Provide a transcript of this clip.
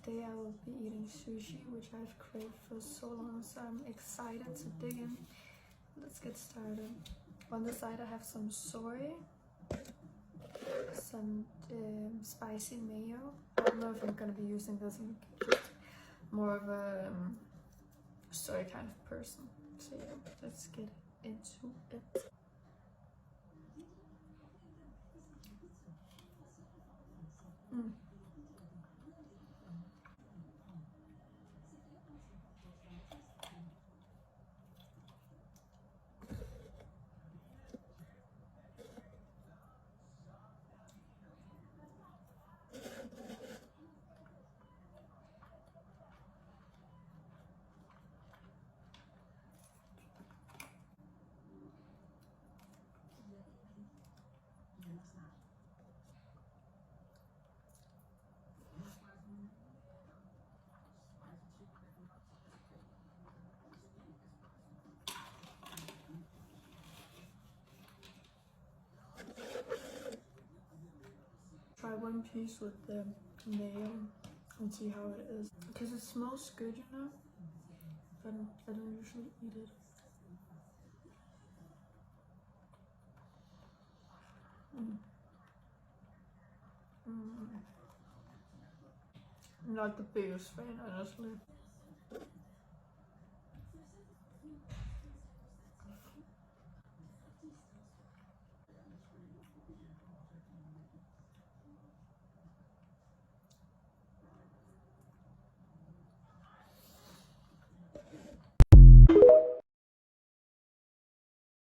today I will be eating sushi, which I've craved for so long, so I'm excited to dig in. Let's get started. On the side I have some soy, some spicy mayo. I don't know if I'm gonna be using this in the kitchen. More of a soy kind of person. So yeah, let's get into it. Try one piece with the mayo and see how it is. Because it smells good, you know? I don't usually eat it. I'm not the biggest fan, honestly.